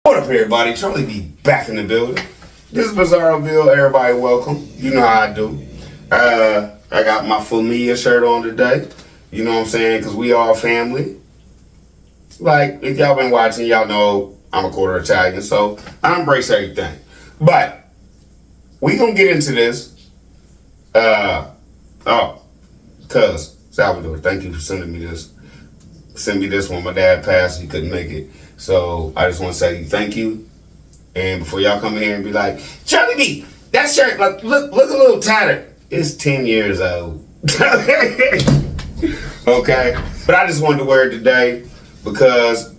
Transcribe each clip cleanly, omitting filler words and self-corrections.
What up, everybody? Charlie B back in the building. This is Bizarroville. Everybody welcome. You know how I do. I got my familia shirt on today. You know what I'm saying? Because we all family. Like, if y'all been watching, y'all know I'm a quarter Italian, so I embrace everything. But we gonna get into this. Cuz Salvador, thank you for sending me this. Send me this one. My dad passed, he couldn't make it. So I just want to say thank you. And before y'all come in here and be like, Charlie B, that shirt look a little tattered. It's 10 years old. Okay. But I just wanted to wear it today because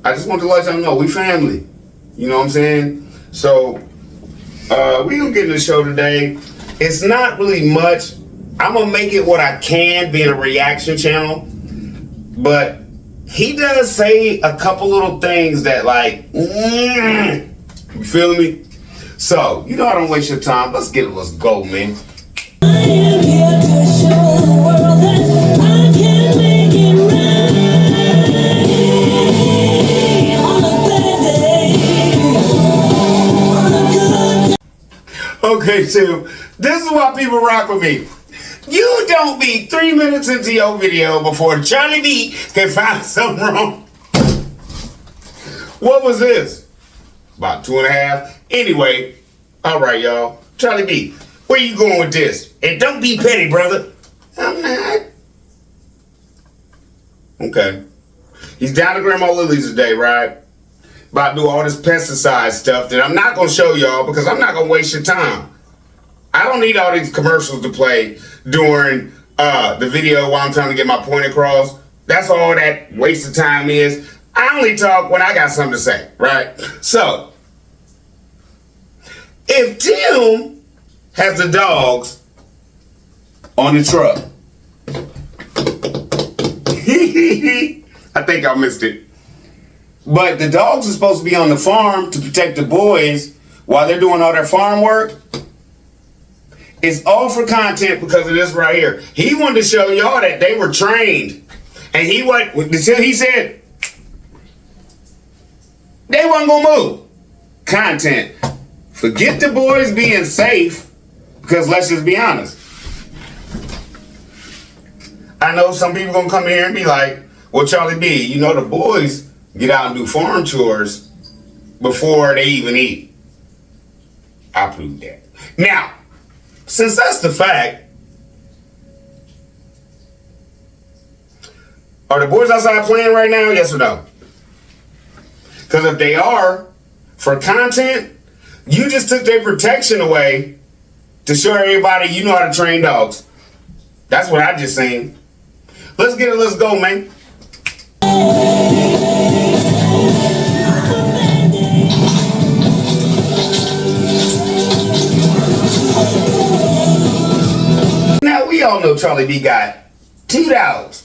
I just wanted to let y'all know we family. You know what I'm saying? So we gonna get in the show today. It's not really much. I'm gonna make it what I can, being a reaction channel. But he does say a couple little things that like, you feel me? So, you know I don't waste your time. Let's get it, let's go, man. I am here to show the world that I can make it right on a bad day. Okay, Tim, this is why people rock with me. You don't be 3 minutes into your video before Charlie B can find something wrong. What was this? About 2.5. Anyway, all right, y'all. Charlie B, where you going with this? And don't be petty, brother. I'm not. Okay. He's down to Grandma Lily's today, right? About to do all this pesticide stuff that I'm not going to show y'all because I'm not going to waste your time. I don't need all these commercials to play during the video while I'm trying to get my point across. That's all that waste of time is. I only talk when I got something to say, right? So, if Tim has the dogs on the truck, I think I missed it. But the dogs are supposed to be on the farm to protect the boys while they're doing all their farm work. It's all for content because of this right here. He wanted to show y'all that they were trained. And he said they wasn't gonna move. Content. Forget the boys being safe, because let's just be honest. I know some people gonna come here and be like, well, Charlie B, you know the boys get out and do farm chores before they even eat. I prove that. Now, since that's the fact, are the boys outside playing right now? Yes or no? Because if they are, for content, you just took their protection away to show everybody you know how to train dogs. That's what I just seen. Let's get it, let's go, man. Now, we all know Charlie B got 2 dogs.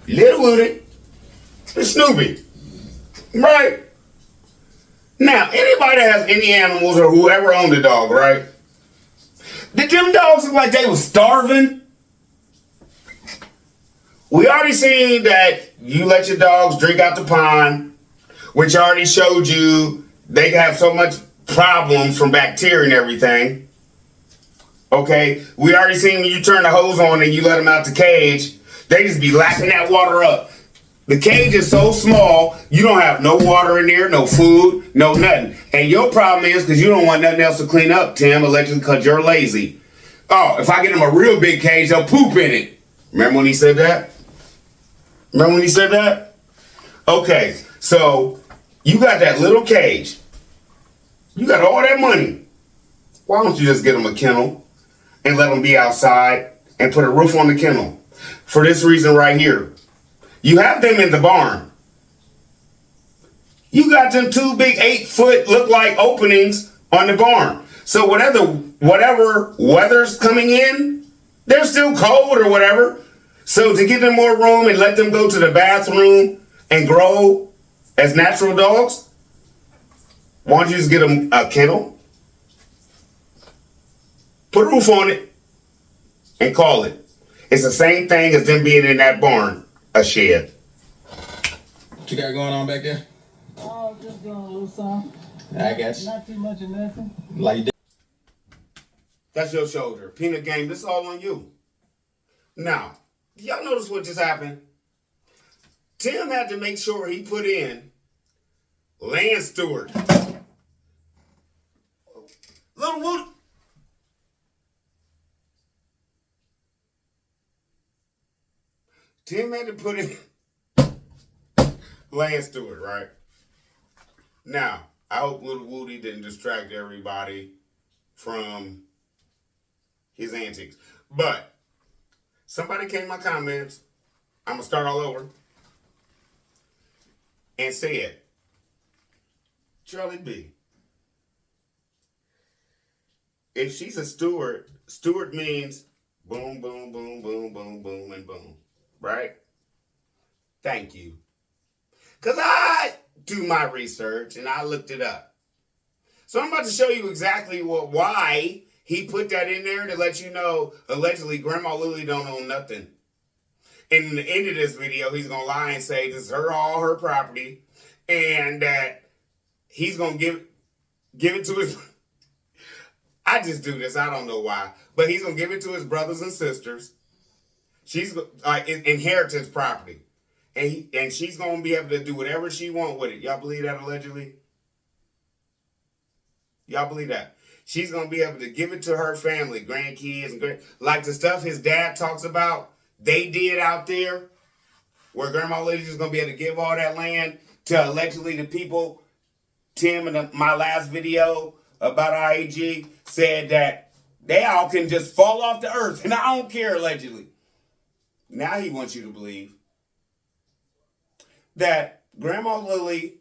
Little Woody and Snoopy. Right? Now, anybody that has any animals or whoever owned a dog, right? Did them dogs look like they was starving? We already seen that you let your dogs drink out the pond, which already showed you they have so much problems from bacteria and everything. Okay, we already seen when you turn the hose on and you let them out the cage, they just be lapping that water up. The cage is so small, you don't have no water in there, no food, no nothing. And your problem is because you don't want nothing else to clean up, Tim, allegedly because you're lazy. Oh, if I get them a real big cage, they'll poop in it. Remember when he said that? Remember when he said that? Okay, so you got that little cage. You got all that money. Why don't you just get them a kennel and let them be outside and put a roof on the kennel? For this reason right here. You have them in the barn. You got them 2 big 8-foot look like openings on the barn. So whatever weather's coming in, they're still cold or whatever. So to give them more room and let them go to the bathroom and grow as natural dogs, why don't you just get them a kennel? Put a roof on it and call it. It's the same thing as them being in that barn, a shed. What you got going on back there? Oh, just doing a little something. I got you. Not too much of nothing. Like you did. That's your shoulder. Peanut game, this is all on you. Now, y'all notice what just happened? Tim had to make sure he put in land steward. Little Woody. Tim had to put in land steward, right? Now, I hope Little Woody didn't distract everybody from his antics. But somebody came in my comments, I'm going to start all over, and said, Charlie B, if she's a steward, steward means boom, boom, boom, boom, boom, boom, and boom. Right? Thank you. Because I do my research and I looked it up. So I'm about to show you exactly why he put that in there to let you know, allegedly, Grandma Lily don't own nothing. And in the end of this video, he's going to lie and say this is all her property and that he's going to give it to his... I just do this. I don't know why. But he's going to give it to his brothers and sisters. She's inheritance property. And she's going to be able to do whatever she wants with it. Y'all believe that allegedly? Y'all believe that? She's going to be able to give it to her family, grandkids, and like the stuff his dad talks about, they did out there, where Grandma Lily's is going to be able to give all that land to allegedly the people. Tim in my last video about IAG said that they all can just fall off the earth, and I don't care, allegedly. Now he wants you to believe that Grandma Lily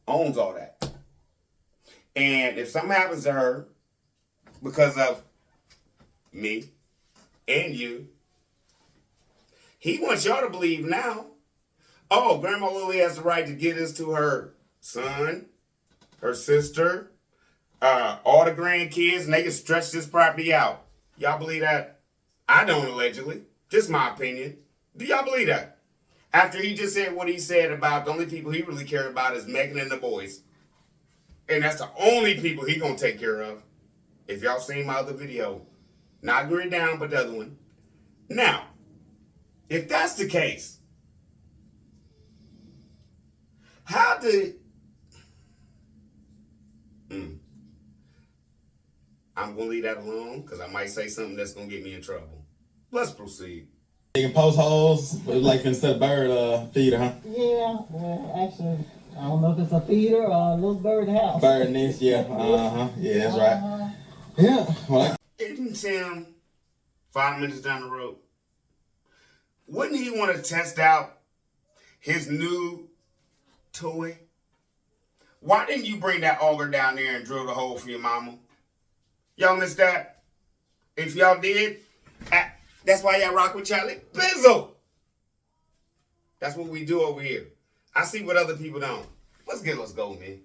owns all that. And if something happens to her because of me and you, he wants y'all to believe now, oh, Grandma Lily has the right to give this to her son, her sister, all the grandkids, and they can stretch this property out. Y'all believe that? I don't, allegedly. Just my opinion. Do y'all believe that? After he just said what he said about the only people he really cared about is Megan and the boys. And that's the only people he gonna take care of. If y'all seen my other video. Not Grid Down, but the other one. Now, if that's the case, how did... I'm going to leave that alone because I might say something that's going to get me in trouble. Let's proceed. You can post holes, but like instead of bird feeder, huh? Yeah, well, actually, I don't know if it's a feeder or a little bird house. Bird nest, yeah. Yeah, that's right. Yeah. Well, Isn't Tim 5 minutes down the road? Wouldn't he want to test out his new toy? Why didn't you bring that auger down there and drill the hole for your mama? Y'all missed that? If y'all did, that's why y'all rock with Charlie Bizzle. That's what we do over here. I see what other people don't. Let's go, man.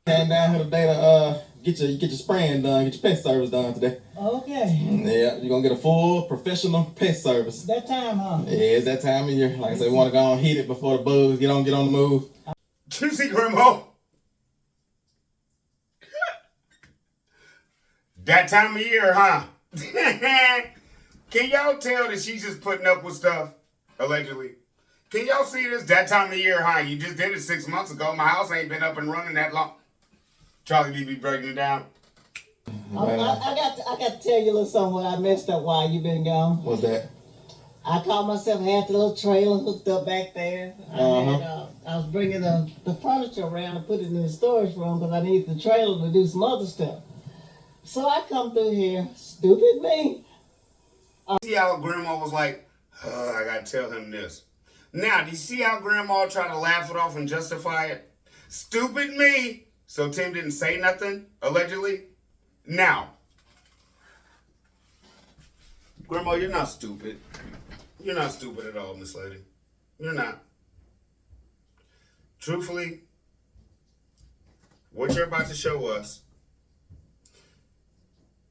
came down here today to get your spraying done, get your pest service done today. Okay. Yeah, you're gonna get a full professional pest service. That time, huh? Yeah, it's that time of year. Like I said, we want to go and hit it before the bugs get on the move. You see, Grandma? That time of year, huh? Can y'all tell that she's just putting up with stuff, allegedly? Can y'all see this? That time of year, huh? You just did it 6 months ago. My house ain't been up and running that long. Charlie B be breaking it down. I got to tell you a little something what I messed up while you been gone. What's that? I called myself, had the little trailer hooked up back there. I was bringing the furniture around and put it in the storage room because I needed the trailer to do some other stuff. So I come through here, stupid me. See how Grandma was like, I gotta tell him this. Now, do you see how Grandma tried to laugh it off and justify it? Stupid me. So Tim didn't say nothing, allegedly. Now, Grandma, you're not stupid. You're not stupid at all, Miss Lady. You're not. Truthfully, what you're about to show us,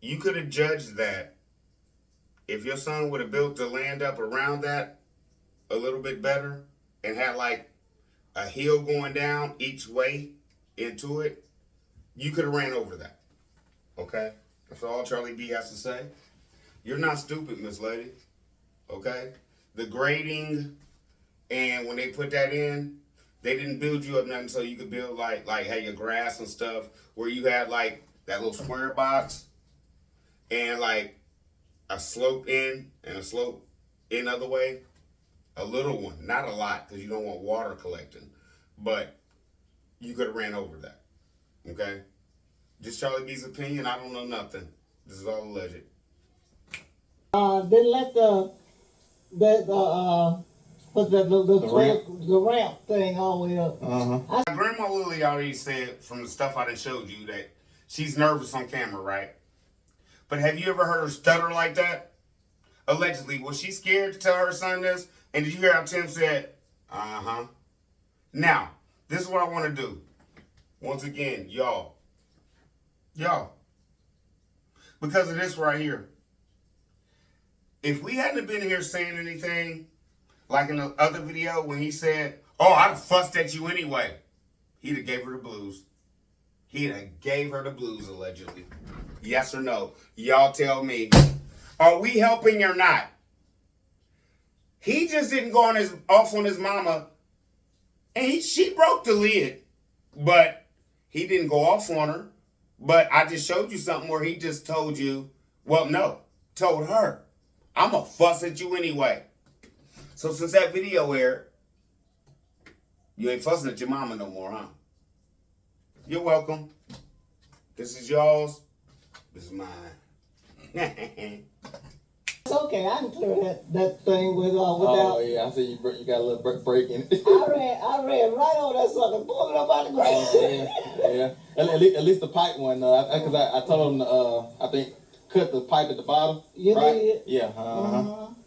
you could have judged that if your son would have built the land up around that a little bit better and had like a hill going down each way into it, you could have ran over that. Okay? That's all Charlie B has to say. You're not stupid, Miss Lady. Okay? The grading, and when they put that in, they didn't build you up nothing so you could build like hey, your grass and stuff, where you had like that little square box and like a slope in and a slope in other way. A little one, not a lot, because you don't want water collecting. But you could have ran over that. Okay? Just Charlie B's opinion. I don't know nothing. This is all alleged. Then let the ramp thing all the way up. Grandma Lily already said from the stuff I done showed you that she's nervous on camera, right? But have you ever heard her stutter like that? Allegedly, was she scared to tell her son this? And did you hear how Tim said, uh-huh? Now, this is what I want to do. Once again, y'all. Because of this right here. If we hadn't been here saying anything, like in the other video when he said, oh, I'd have fussed at you anyway, he'd have gave her the blues. He'd have gave her the blues, allegedly. Yes or no? Y'all tell me. Are we helping or not? He just didn't go off on his mama, and she broke the lid, but he didn't go off on her. But I just showed you something where he just told you, well, no, told her, I'm going to fuss at you anyway. So since that video aired, you ain't fussing at your mama no more, huh? You're welcome. This is y'all's. This is mine. It's okay, I can clear that thing without. Oh yeah, I see you got a little break in it. I ran right on that sucker, pulled it up out the ground. Oh, yeah. At least the pipe one, because I told him I think cut the pipe at the bottom. You right? did? Yeah.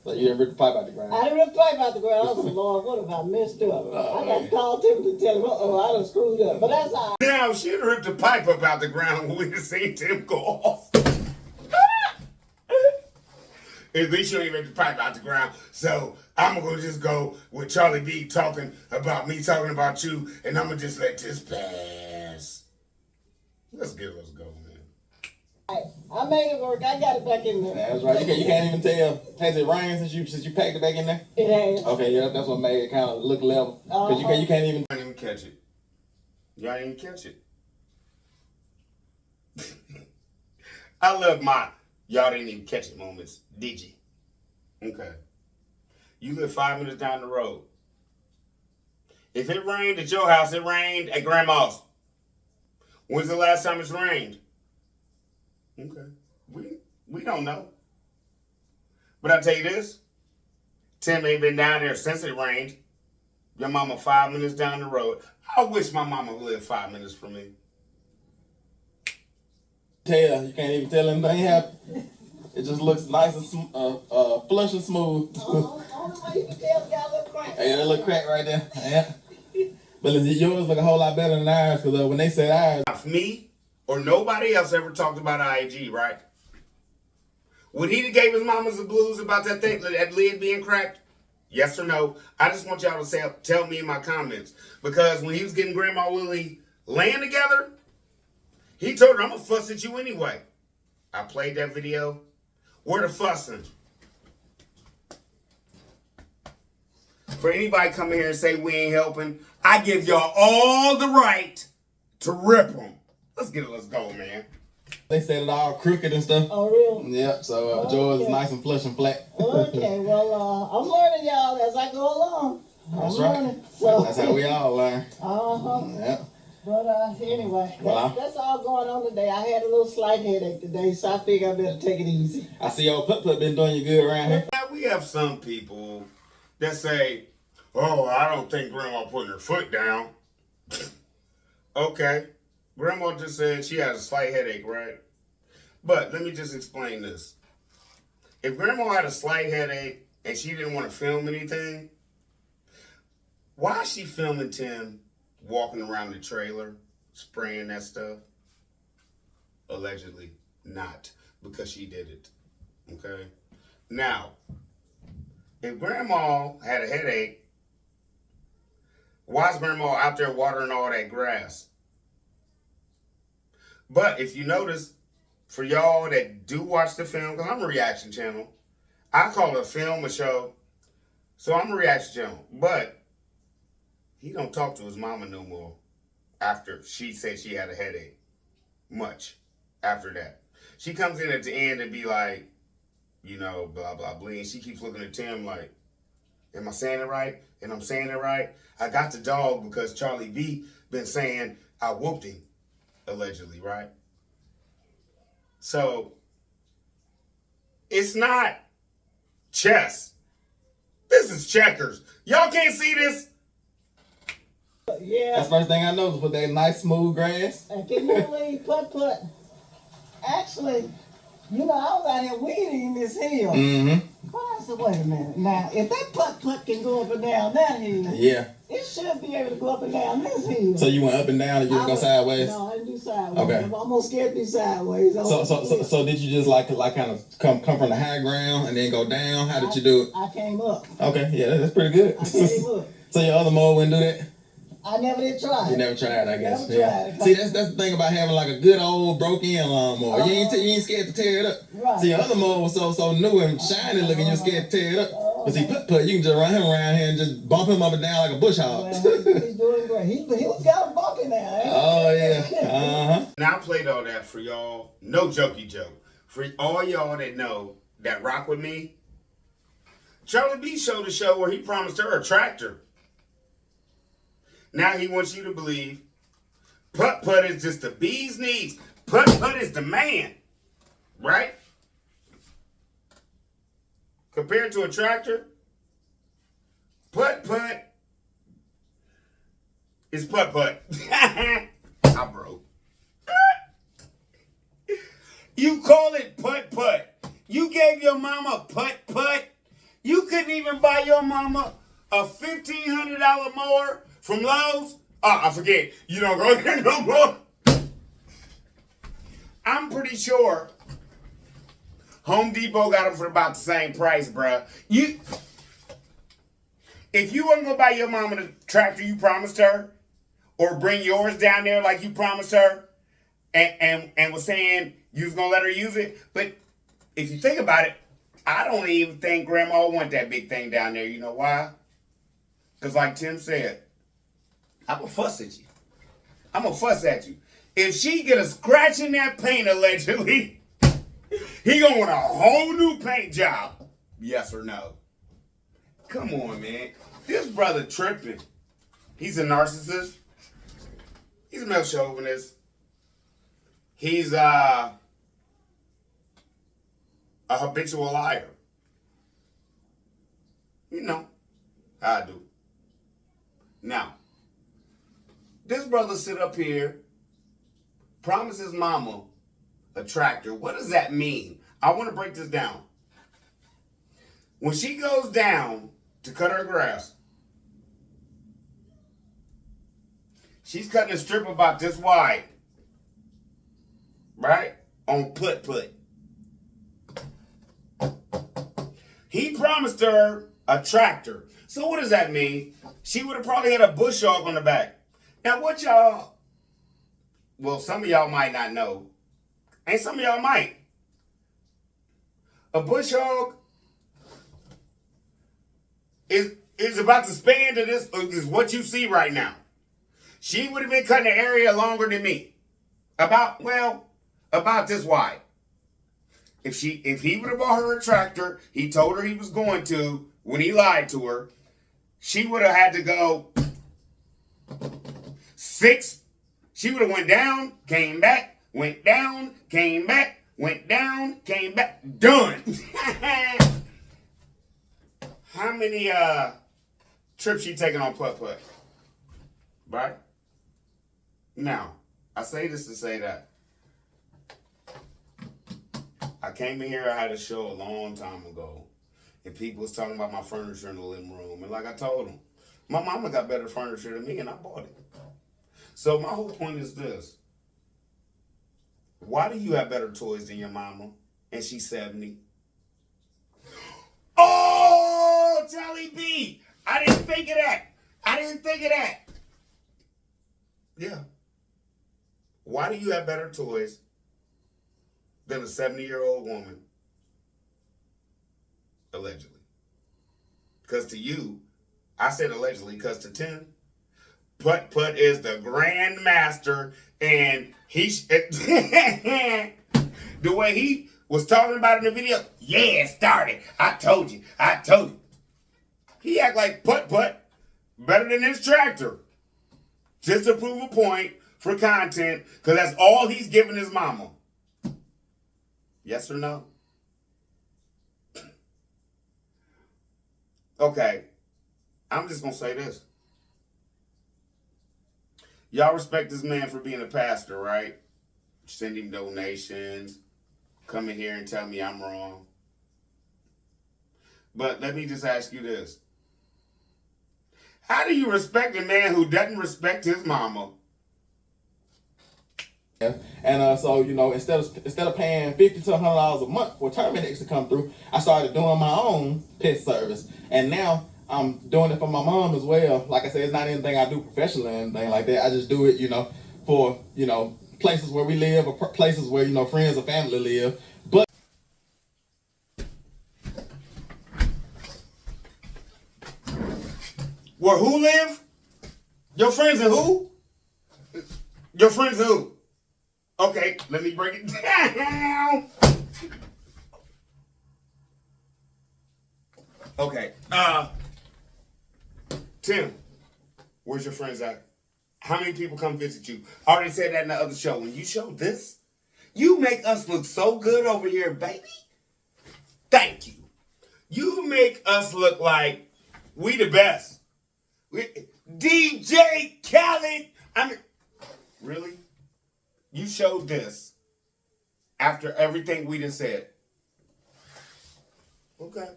So you didn't rip the pipe out the ground. I didn't rip the pipe out the ground. I was like, Lord, what have I messed up? I got to call Tim to tell him, I done screwed up. But that's all right. Now, if she'd ripped the pipe up out the ground, we'd have seen Tim go off. At least you ain't ripped the pipe out the ground. So I'm going to just go with Charlie B talking about me talking about you, and I'm going to just let this pass. Let's go, man. I made it work. I got it back in there. That's right. You can't even tell. Has it rained since you packed it back in there? It has. Okay, yeah, that's what made it kind of look level. Because you can't even. I didn't even catch it. Y'all didn't catch it. I love my y'all didn't even catch it moments. Did you? Okay. You live 5 minutes down the road. If it rained at your house, it rained at Grandma's. When's the last time it's rained? Okay. We don't know. But I tell you this, Tim ain't been down there since it rained. Your mama 5 minutes down the road. I wish my mama lived 5 minutes from me. You can't even tell anything happened. It just looks nice and flush and smooth. Only way you can tell, got a little crack. Hey, that little crack right there. Yeah. But yours look a whole lot better than ours, because when they said ours. Me or nobody else ever talked about IAG, right? Would he have gave his mamas the blues about that thing, that lid being cracked? Yes or no? I just want y'all to tell me in my comments. Because when he was getting Grandma Lily laying together, he told her, I'm going to fuss at you anyway. I played that video. Where the fussing? For anybody coming here and say we ain't helping, I give y'all all the right to rip them. Let's go, man. They said it all crooked and stuff. Oh, really? Yep, so yours is nice and flush and flat. Okay, well, I'm learning, y'all, as I go along. That's I'm right. learning. So. That's how we all learn. Uh-huh. Yep. But anyway, Well, that's all going on today. I had a little slight headache today, so I figured I better take it easy. I see old Put been doing you good around here. Now, we have some people that say, oh, I don't think Grandma putting her foot down. Okay. Grandma just said she had a slight headache, right? But let me just explain this. If Grandma had a slight headache and she didn't want to film anything, why is she filming Tim walking around the trailer, spraying that stuff? Allegedly not, because she did it. Okay? Now, if Grandma had a headache, why is Grandma out there watering all that grass? But if you notice, for y'all that do watch the film, because I'm a reaction channel, I call it a film, a show. So I'm a reaction channel. But he don't talk to his mama no more after she said she had a headache. Much after that. She comes in at the end and be like, you know, blah, blah, blah. And she keeps looking at Tim like, am I saying it right? And I'm saying it right. I got the dog because Charlie B been saying I whooped him, allegedly, right? So, it's not chess. This is checkers. Y'all can't see this? Yeah. That's the first thing I noticed with that nice smooth grass. And can you leave putt-putt? Actually, you know, I was out here weeding this hill. Mm-hmm. But I said, wait a minute. Now, if that putt-putt can go up and down that hill, Yeah. it should be able to go up and down this hill. So you went up and down and you didn't go sideways? No, I didn't do sideways. Okay. I'm almost scared to do sideways. So did you just like kind of come from the high ground and then go down? How did you do it? I came up. Okay, yeah, that's pretty good. I came up. So your other mower wouldn't do that? I never did try it. You never tried, I guess. Never Yeah. tried. See, that's the thing about having like a good old broke-in lawnmower. You ain't scared to tear it up. Right. See, your other mower was so new and shiny looking, you're scared to tear it up. But see, putt-putt, you can just run him around here and just bump him up and down like a bush hog. Well, he's doing great. He was kind of bumpy now. Oh, yeah. Uh-huh. Now I played all that for y'all. No jokey joke. For all y'all that know that rock with me, Charlie B showed a show where he promised her a tractor. Now he wants you to believe putt-putt is just the bee's knees. Putt-putt is the man. Right? Compared to a tractor, putt-putt is putt-putt. I broke. You call it putt-putt. You gave your mama putt-putt. You couldn't even buy your mama a $1,500 mower from Lowe's. Oh, I forget. You don't go there no more. I'm pretty sure Home Depot got them for about the same price, bruh. If you wasn't gonna buy your mama the tractor you promised her, or bring yours down there like you promised her, and was saying you was gonna let her use it, but if you think about it, I don't even think Grandma would want that big thing down there. You know why? Because like Tim said, I'm gonna fuss at you. I'm gonna fuss at you. If she get a scratch in that paint, allegedly, he gonna want a whole new paint job. Yes or no? Come on, man. This brother tripping. He's a narcissist. He's a male chauvinist. He's a habitual liar. You know, I do. Now, this brother sit up here, promise his mama a tractor. What does that mean? I want to break this down. When she goes down to cut her grass, she's cutting a strip about this wide, right? On putt-putt. He promised her a tractor. So what does that mean? She would have probably had a bush hog on the back. Now what y'all, well, some of y'all might not know, and some of y'all might. A bush hog is about to span to this, is what you see right now. She would have been cutting the area longer than me. About this wide. If he would have bought her a tractor, he told her he was going to, when he lied to her, she would have had to go 6. She would have went down, came back, went down, came back, went down, came back. Done. How many trips you taking on putt-putt? Right? Now, I say this to say that. I came in here, I had a show a long time ago, and people was talking about my furniture in the living room. And like I told them, my mama got better furniture than me, and I bought it. So my whole point is this. Why do you have better toys than your mama, and she's 70? Oh, Charlie B! I didn't think of that. Yeah. Why do you have better toys than a 70-year-old woman? Allegedly. Because to you, I said allegedly, because to Tim, Putt Putt is the grand master, and the way he was talking about it in the video, yeah, it started. I told you. He act like Putt Putt better than his tractor. Just to prove a point for content, because that's all he's giving his mama. Yes or no? Okay, I'm just going to say this. Y'all respect this man for being a pastor, right? Send him donations, come in here and tell me I'm wrong. But let me just ask you this. How do you respect a man who doesn't respect his mama? And so, you know, instead of paying $50 to $100 a month for terminix to come through, I started doing my own pet service. And now I'm doing it for my mom as well. Like I said, it's not anything I do professionally or anything like that. I just do it, you know, for, you know, places where we live or places where, you know, friends or family live. But Where who live? Your friends and who? Your friends and who? Okay, let me break it down. Okay, Tim, where's your friends at? How many people come visit you? I already said that in the other show. When you show this, you make us look so good over here, baby. Thank you. You make us look like we the best. DJ Khaled. I mean, really? You showed this after everything we just said. Okay.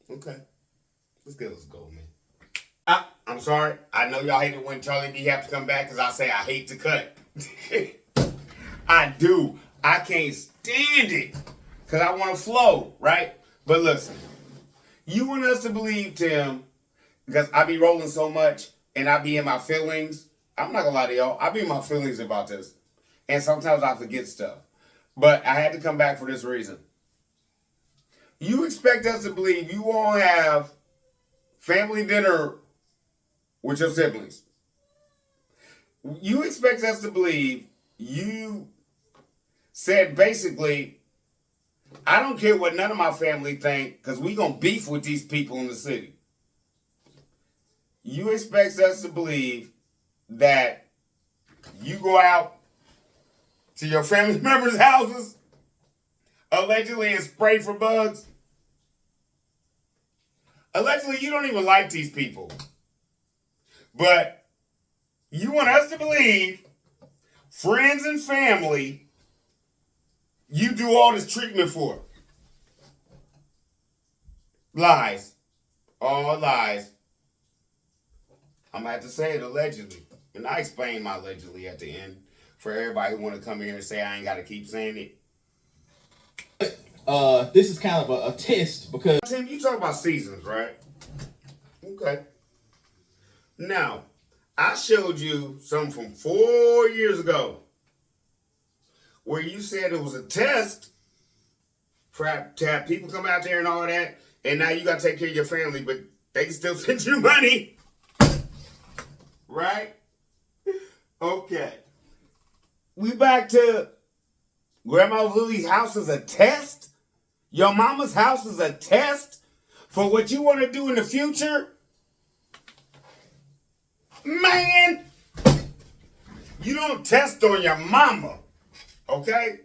Let's get us go, man. I'm sorry. I know y'all hate it when Charlie B have to come back because I say I hate to cut. I do. I can't stand it because I want to flow, right? But listen, you want us to believe, Tim, because I be rolling so much and I be in my feelings. I'm not gonna lie to y'all. I be in my feelings about this. And sometimes I forget stuff. But I had to come back for this reason. You expect us to believe you all have family dinner with your siblings. You expect us to believe you said basically, I don't care what none of my family think, because we gonna beef with these people in the city. You expect us to believe that you go out to your family members' houses, allegedly, and spray for bugs. Allegedly, you don't even like these people. But you want us to believe, friends and family, you do all this treatment for. Lies. All lies. I'm going to have to say it allegedly. And I explain my allegedly at the end for everybody who want to come here and say I ain't got to keep saying it. this is kind of a test because Tim, you talk about seasons, right? Okay. Now, I showed you something from 4 years ago where you said it was a test to have people come out there and all that, and now you got to take care of your family, but they can still send you money. Right? Okay. We back to Grandma Lily's house is a test? Your mama's house is a test for what you want to do in the future? Man, you don't test on your mama, okay?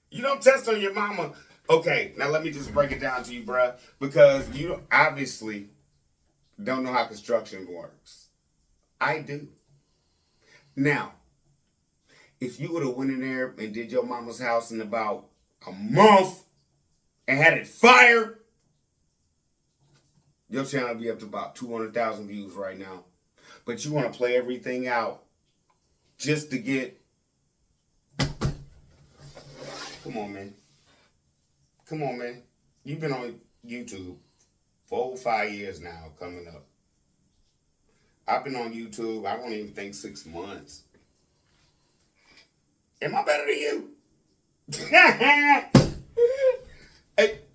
You don't test on your mama. Okay, now let me just break it down to you, bruh, because you obviously don't know how construction works. I do. Now, if you would have went in there and did your mama's house in about a month and had it fired, your channel would be up to about 200,000 views right now. But you want to play everything out just to get... Come on, man. Come on, man. You've been on YouTube for over 5 years now coming up. I've been on YouTube, I don't even think 6 months. Am I better than you? It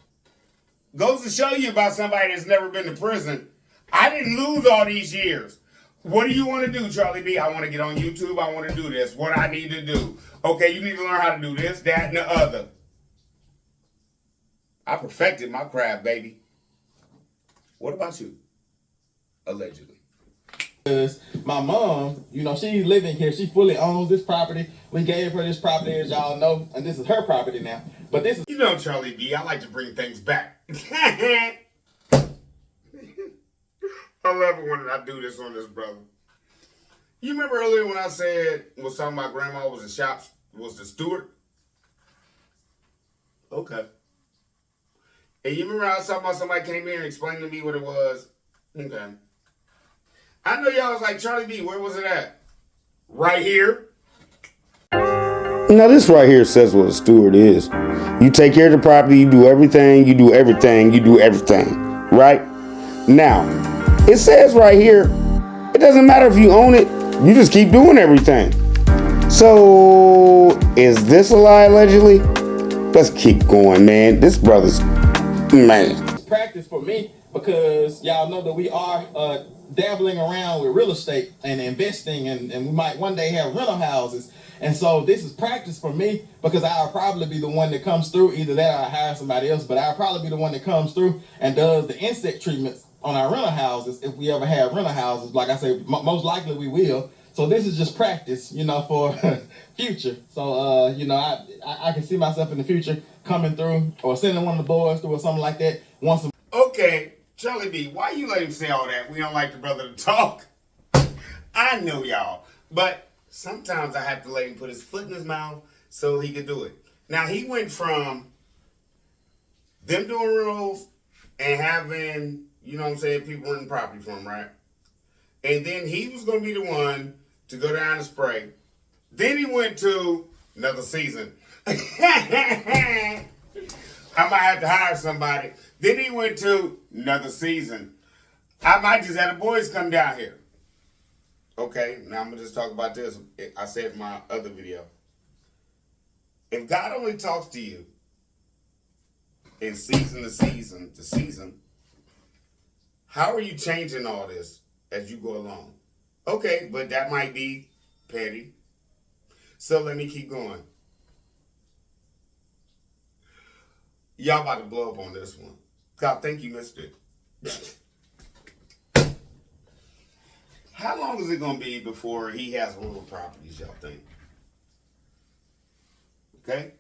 goes to show you about somebody that's never been to prison. I didn't lose all these years. What do you want to do, Charlie B? I want to get on YouTube. I want to do this. What I need to do. Okay, you need to learn how to do this, that, and the other. I perfected my craft, baby. What about you? Allegedly. Because my mom, you know, she's living here. She fully owns this property. We gave her this property, as y'all know, and this is her property now. But this is... You know, Charlie B, I like to bring things back. I love it when I do this on this, brother. You remember earlier when I was talking about grandma was the steward? Okay. And you remember I was talking about somebody came in and explained to me what it was? Okay. I know y'all was like, Charlie B, where was it at? Right here. Now this right here says what a steward is. You take care of the property, you do everything, right? Now, it says right here, it doesn't matter if you own it, you just keep doing everything. So, is this a lie allegedly? Let's keep going, man. This brother's, man. Practice for me because y'all know that we are dabbling around with real estate and investing, and we might one day have rental houses. And so this is practice for me because I'll probably be the one that comes through. Either that or I hire somebody else, but I'll probably be the one that comes through and does the insect treatments on our rental houses if we ever have rental houses. Like I say, most likely we will. So this is just practice, you know, for future. So, you know, I can see myself in the future coming through or sending one of the boys through or something like that. Okay, Charlie B, why you let him say all that? We don't like the brother to talk. I know y'all, but sometimes I have to let him put his foot in his mouth so he could do it. Now, he went from them doing rentals and having, you know what I'm saying, people renting property for him, right? And then he was going to be the one to go down and spray. Then he went to another season. I might have to hire somebody. Then he went to another season. I might just have the boys come down here. Okay, now I'm going to just talk about this. I said in my other video. If God only talks to you in season to season, how are you changing all this as you go along? Okay, but that might be petty. So let me keep going. Y'all about to blow up on this one. God, I think you missed it. How long is it going to be before he has rental properties, y'all think? Okay?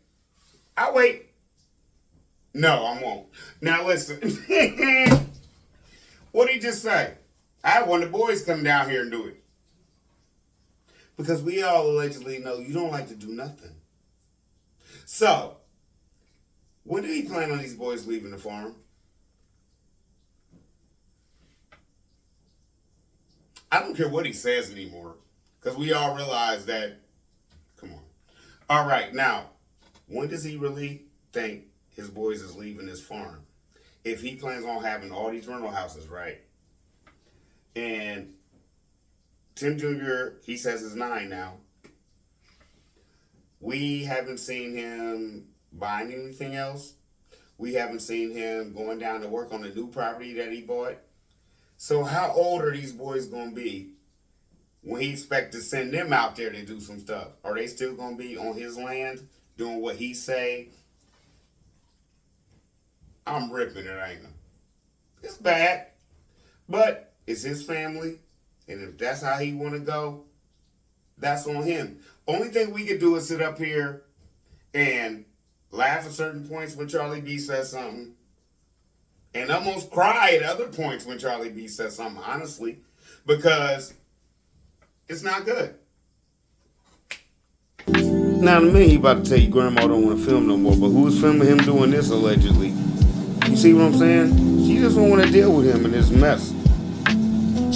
I'll wait. No, I won't. Now listen. What did he just say? I want the boys come down here and do it. Because we all allegedly know you don't like to do nothing. So, when do he plan on these boys leaving the farm? I don't care what he says anymore. Because we all realize that, come on. All right, now, when does he really think his boys is leaving this farm? If he plans on having all these rental houses, right? And Tim Jr., he says is 9 now. We haven't seen him buying anything else. We haven't seen him going down to work on the new property that he bought. So how old are these boys going to be when he expects to send them out there to do some stuff? Are they still going to be on his land doing what he say? I'm ripping it, ain't I? It's bad, but it's his family, and if that's how he want to go, that's on him. Only thing we can do is sit up here and laugh at certain points when Charlie B says something, and almost cry at other points when Charlie B says something, honestly, because it's not good. Now in a minute he about to tell you grandma don't want to film no more, but who's filming him doing this allegedly? You see what I'm saying? She just don't want to deal with him in this mess.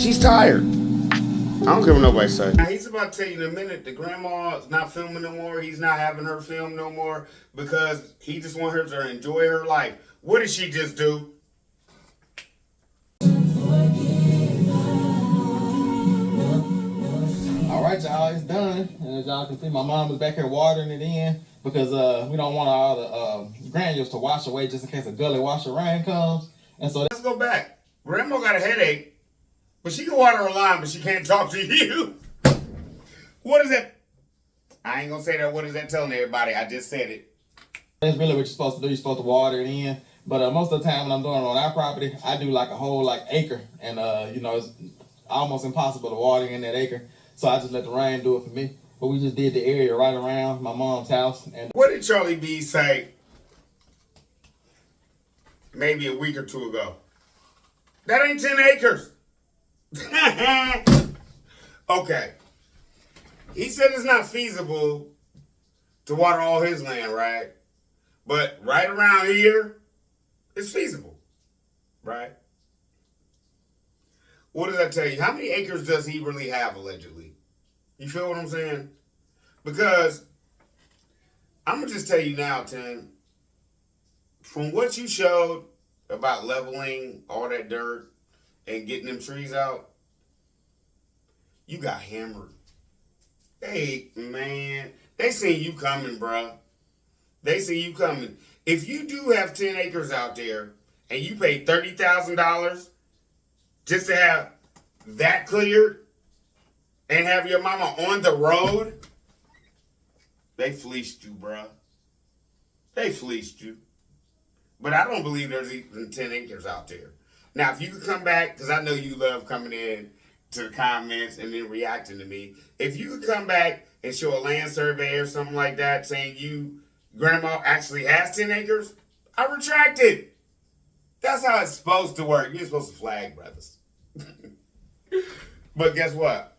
She's tired. I don't care what nobody say. Now he's about to tell you in a minute the grandma's not filming no more. He's not having her film no more because he just wants her to enjoy her life. What did she just do? All right, right, y'all, it's done. And as y'all can see, my mom is back here watering it in because we don't want all the granules to wash away just in case a gully wash of rain comes. And so Let's go back. Grandma got a headache, but she can water her lawn, but she can't talk to you. What is that? I ain't gonna say that. What is that telling everybody? I just said it. that's really what you're supposed to do. You're supposed to water it in. But most of the time when I'm doing it on our property, I do like a whole acre. And, it's almost impossible to water in that acre. So I just let the rain do it for me. But we just did the area right around my mom's house. And What did Charlie B say maybe a week or two ago? That ain't 10 acres. Okay. He said it's not feasible to water all his land, right? But right around here, it's feasible, right? What did I tell you? How many acres does he really have, allegedly? You feel what I'm saying? Because I'm going to just tell you now, Tim, from what you showed about leveling all that dirt and getting them trees out, you got hammered. Hey, man, they see you coming, bruh. They see you coming. If you do have 10 acres out there and you pay $30,000 just to have that cleared and have your mama on the road, they fleeced you, bruh. They fleeced you. But I don't believe there's even 10 acres out there. Now, if you could come back, because I know you love coming in to the comments and then reacting to me. If you could come back and show a land survey or something like that saying grandma actually has 10 acres, I retract it. That's how it's supposed to work. You're supposed to flag, brothers. But guess what?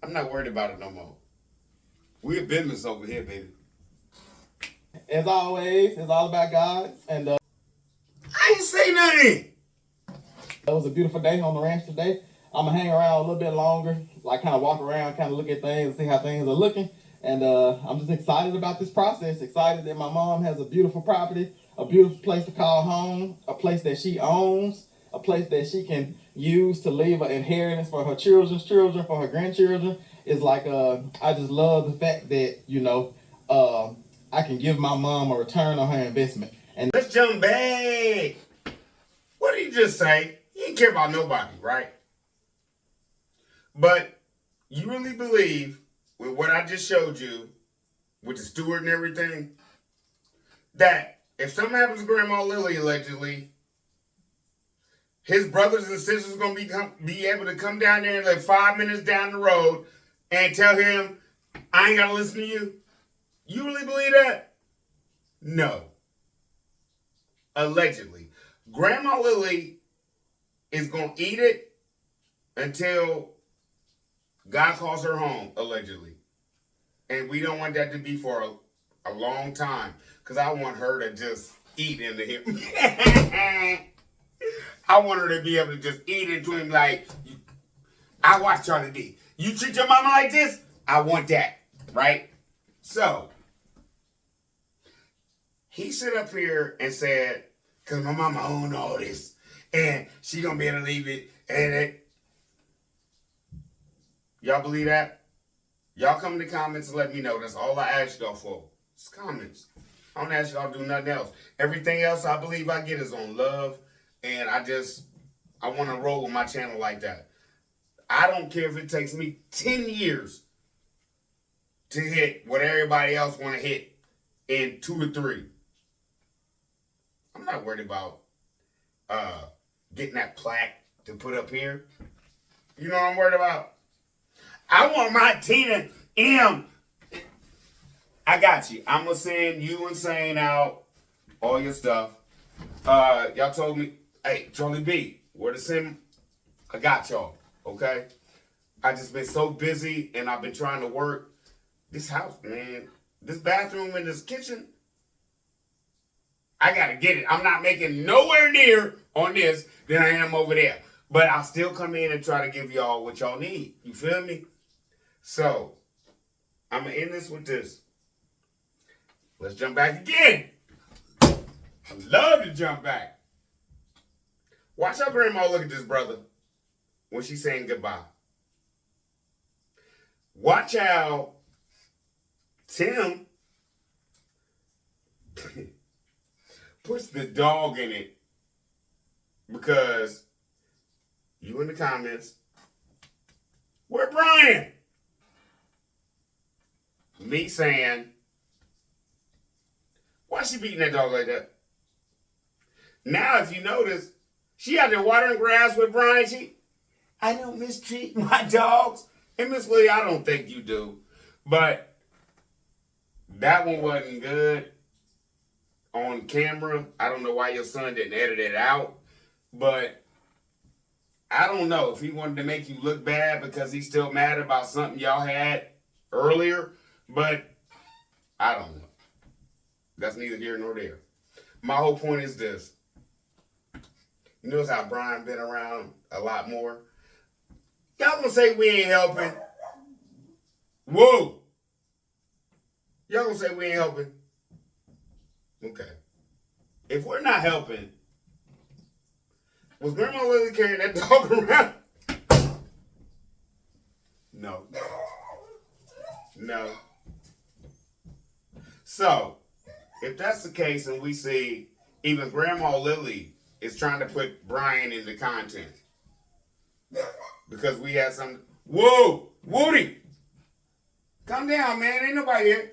I'm not worried about it no more. We're business over here, baby. as always, it's all about God. And I ain't say nothing. it was a beautiful day on the ranch today. I'm going to hang around a little bit longer, kind of walk around, kind of look at things, see how things are looking. And I'm just excited about this process, excited that my mom has a beautiful property, a beautiful place to call home, a place that she owns, a place that she can use to leave an inheritance for her children's children, for her grandchildren. It's I just love the fact that, I can give my mom a return on her investment. And Let's jump back. What did he just say? He didn't care about nobody, right? But you really believe with what I just showed you, with the steward and everything, that if something happens to Grandma Lily, allegedly, his brothers and sisters are going to be able to come down there and live 5 minutes down the road and tell him, I ain't got to listen to you? You really believe that? No. Allegedly. Grandma Lily is going to eat it until God calls her home, allegedly. And we don't want that to be for a long time, because I want her to just eat into him. I want her to be able to just eat into him like, I watch Charlie D. You treat your mama like this? I want that, right? So, he stood up here and said, because my mama own all this, and she going to be able to leave it, and y'all believe that? Y'all come in the comments and let me know. That's all I ask y'all for. It's comments. I don't ask y'all to do nothing else. Everything else I believe I get is on love. And I want to roll with my channel like that. I don't care if it takes me 10 years to hit what everybody else want to hit in 2 or 3. I'm not worried about getting that plaque to put up here. You know what I'm worried about? I want my Tina M. I got you. I'm going to send you and Sane out all your stuff. Y'all told me, hey, Charlie B, where to send? I got y'all, okay? I just been so busy and I've been trying to work. This house, man, this bathroom and this kitchen, I got to get it. I'm not making nowhere near on this than I am over there. But I'll still come in and try to give y'all what y'all need. You feel me? So, I'm going to end this with this. Let's jump back again. I love to jump back. Watch how Grandma look at this brother when she's saying goodbye. Watch how Tim puts the dog in it, because you in the comments, where Brian? Me saying, why she beating that dog like that? Now, if you notice, she out there watering grass with Brian. I don't mistreat my dogs. And Miss Lee, I don't think you do. But that one wasn't good on camera. I don't know why your son didn't edit it out. But I don't know if he wanted to make you look bad because he's still mad about something y'all had earlier. But I don't know. That's neither here nor there. My whole point is this. You notice how Brian been around a lot more? Y'all gonna say we ain't helping? Whoa! Y'all gonna say we ain't helping? Okay. If we're not helping, was Grandma Lily carrying that dog around? No. No. So, if that's the case and we see even Grandma Lily is trying to put Brian in the content because we had some... Whoa! Woody! Calm down, man. Ain't nobody here.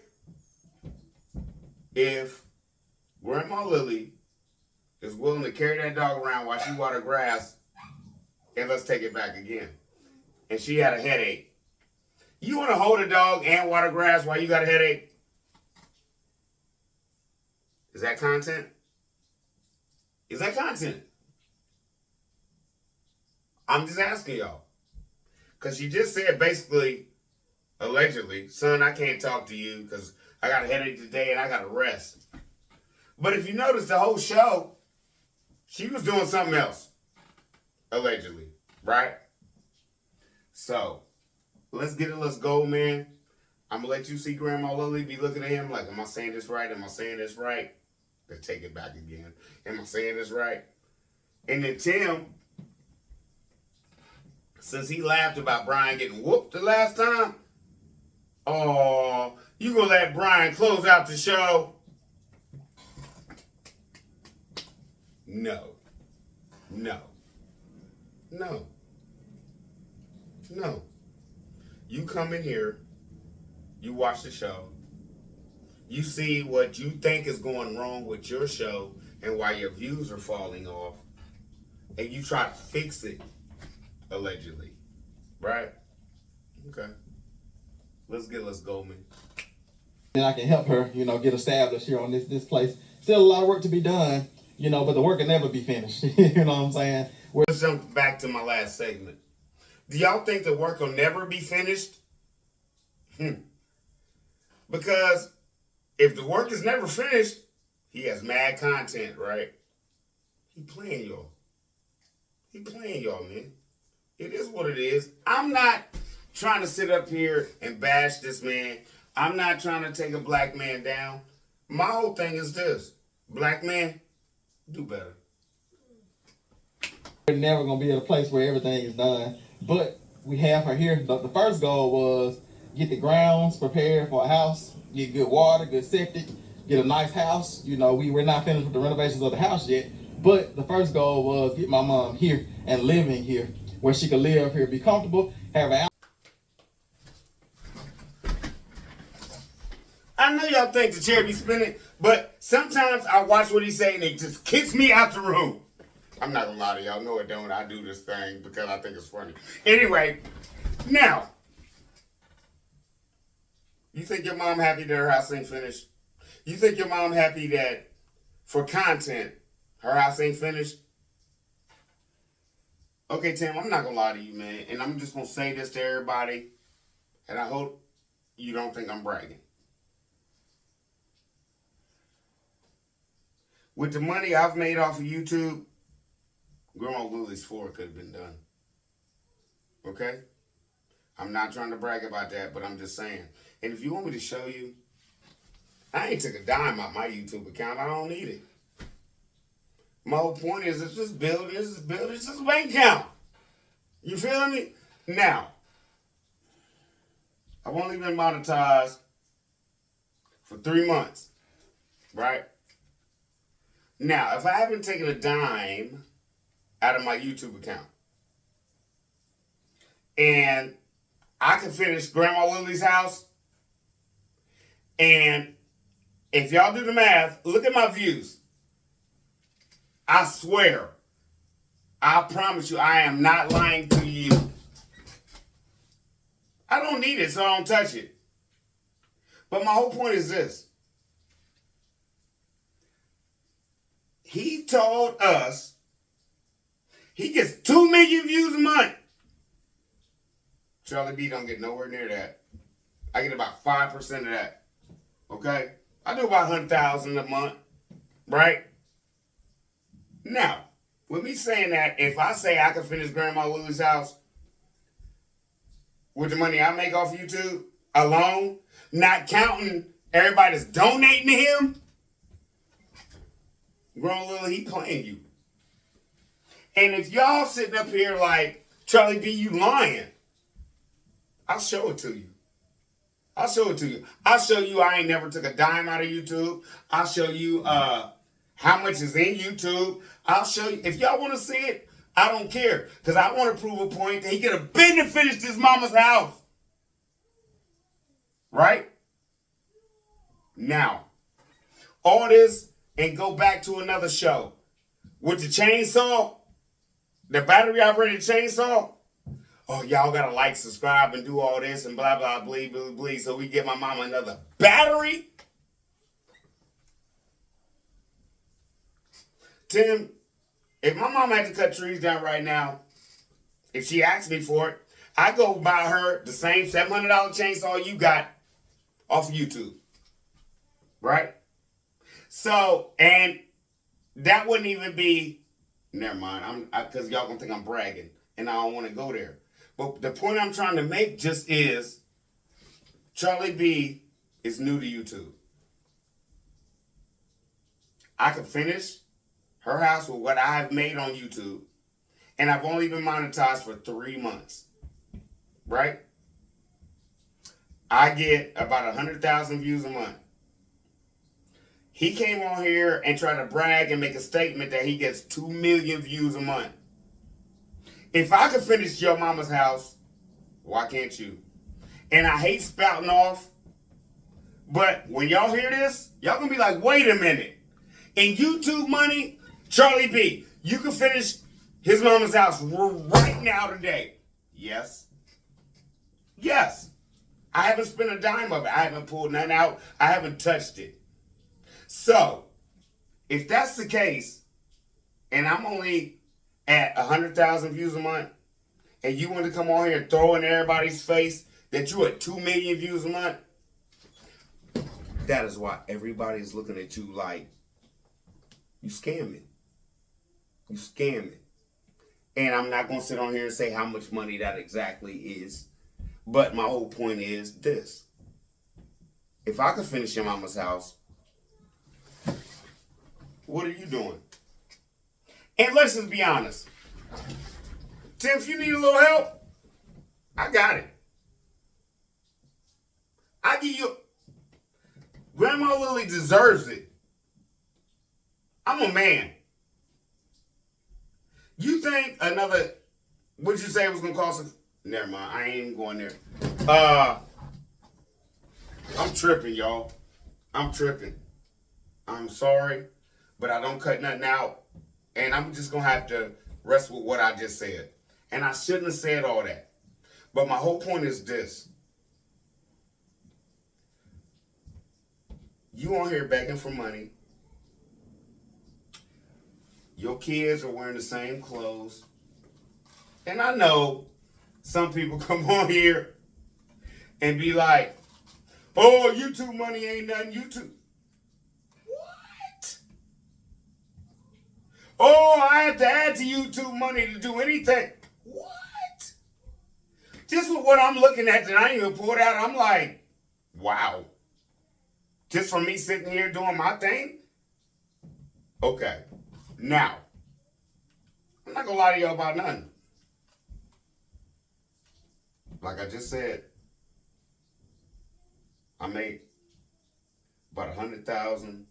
If Grandma Lily is willing to carry that dog around while she water grass, and let's take it back again, and she had a headache, you want to hold a dog and water grass while you got a headache? Is that content? Is that content? I'm just asking y'all. Because she just said basically, allegedly, son, I can't talk to you because I got a headache today and I got to rest. But if you notice the whole show, she was doing something else. Allegedly. Right? So, let's get it. Let's go, man. I'm going to let you see Grandma Lily be looking at him like, am I saying this right? Am I saying this right? Let's take it back again. Am I saying this right? And then Tim, since he laughed about Brian getting whooped the last time, oh, you gonna let Brian close out the show? No. No. No. No. You come in here, you watch the show, you see what you think is going wrong with your show and why your views are falling off, and you try to fix it, allegedly. Right? Okay. Let's go, man. And I can help her, get established here on this place. Still a lot of work to be done, but the work can never be finished. You know what I'm saying? Let's jump back to my last segment. Do y'all think the work will never be finished? Because if the work is never finished, he has mad content, right? He playing y'all. He playing y'all, man. It is what it is. I'm not trying to sit up here and bash this man. I'm not trying to take a black man down. My whole thing is this. Black man, do better. We're never going to be at a place where everything is done. But we have her here. The first goal was get the grounds prepared for a house, get good water, good septic, get a nice house. We're not finished with the renovations of the house yet. But the first goal was get my mom here and living here where she could live here, be comfortable, have an... I know y'all think the chair be spinning, but sometimes I watch what he's saying and it just kicks me out the room. I'm not gonna lie to y'all. No, it don't. I do this thing because I think it's funny. Anyway, now, you think your mom happy that her house ain't finished? You think your mom happy that for content, her house ain't finished? Okay, Tim, I'm not gonna lie to you, man. And I'm just gonna say this to everybody, and I hope you don't think I'm bragging. With the money I've made off of YouTube, Grandma Lily's floor could have been done. Okay? I'm not trying to brag about that, but I'm just saying. And if you want me to show you, I ain't took a dime out my YouTube account. I don't need it. My whole point is it's just building, it's just a bank account. You feeling me? Now, I've only been monetized for 3 months, right? Now, if I haven't taken a dime out of my YouTube account, and I can finish Grandma Lily's house, and if y'all do the math, look at my views. I swear, I promise you, I am not lying to you. I don't need it, so I don't touch it. But my whole point is this. He told us he gets 2 million views a month. Charlie B don't get nowhere near that. I get about 5% of that. Okay? I do about 100,000 a month. Right? Now, with me saying that, if I say I can finish Grandma Lily's house with the money I make off YouTube alone, not counting everybody that's donating to him, Grandma Lily, he playing you. And if y'all sitting up here like, Charlie B, you lying, I'll show it to you. I'll show it to you. I'll show you I ain't never took a dime out of YouTube. I'll show you how much is in YouTube. I'll show you. If y'all want to see it, I don't care. Because I want to prove a point that he could have been and finished his mama's house. Right? Now, all this and go back to another show. With the chainsaw, the battery operated chainsaw, oh, y'all gotta like, subscribe, and do all this and blah, blah, blee, blee, blee, so we get my mama another battery? Tim, if my mama had to cut trees down right now, if she asked me for it, I go buy her the same $700 chainsaw you got off of YouTube. Right? So, and that wouldn't even be, never mind, because y'all gonna think I'm bragging, and I don't want to go there. But the point I'm trying to make just is, Charlie B is new to YouTube. I could finish her house with what I have made on YouTube, and I've only been monetized for 3 months. Right? I get about 100,000 views a month. He came on here and tried to brag and make a statement that he gets 2 million views a month. If I could finish your mama's house, why can't you? And I hate spouting off, but when y'all hear this, y'all gonna be like, wait a minute. In YouTube money, Charlie B, you can finish his mama's house right now today. Yes. Yes. I haven't spent a dime of it. I haven't pulled nothing out. I haven't touched it. So, if that's the case, and I'm only at 100,000 views a month, and you want to come on here and throw in everybody's face that you at 2 million views a month, that is why everybody is looking at you like, you scamming. You scamming. And I'm not going to sit on here and say how much money that exactly is. But my whole point is this. If I could finish your mama's house, what are you doing? And let's just be honest. Tim, if you need a little help, I got it. I give you. Grandma Lily deserves it. I'm a man. You think another, what'd you say it was going to cost us? Never mind, I ain't even going there. I'm tripping, y'all. I'm tripping. I'm sorry, but I don't cut nothing out. And I'm just going to have to rest with what I just said. And I shouldn't have said all that. But my whole point is this. You on here begging for money. Your kids are wearing the same clothes. And I know some people come on here and be like, oh, YouTube money ain't nothing. YouTube. What? Oh, I have to add to YouTube money to do anything. What? Just with what I'm looking at that I ain't even pulled out, I'm like, wow. Just for me sitting here doing my thing? Okay. Now, I'm not going to lie to y'all about nothing. Like I just said, I made about 100,000.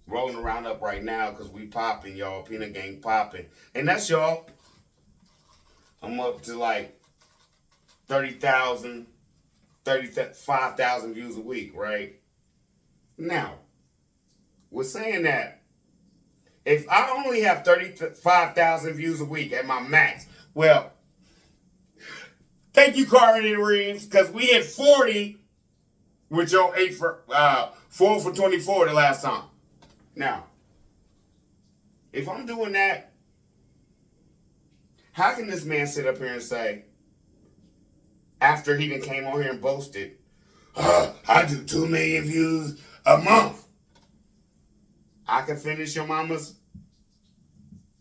Rolling around up right now because we popping, y'all. Peanut Gang popping. And that's y'all. I'm up to like 30,000, 35,000 views a week, right? Now, we're saying that if I only have 35,000 views a week at my max, well, thank you, Carter Reeves, because we hit 40 with your 4 for 24 the last time. Now, if I'm doing that, how can this man sit up here and say, after he done came on here and boasted, I do 2 million views a month. I can finish your mama's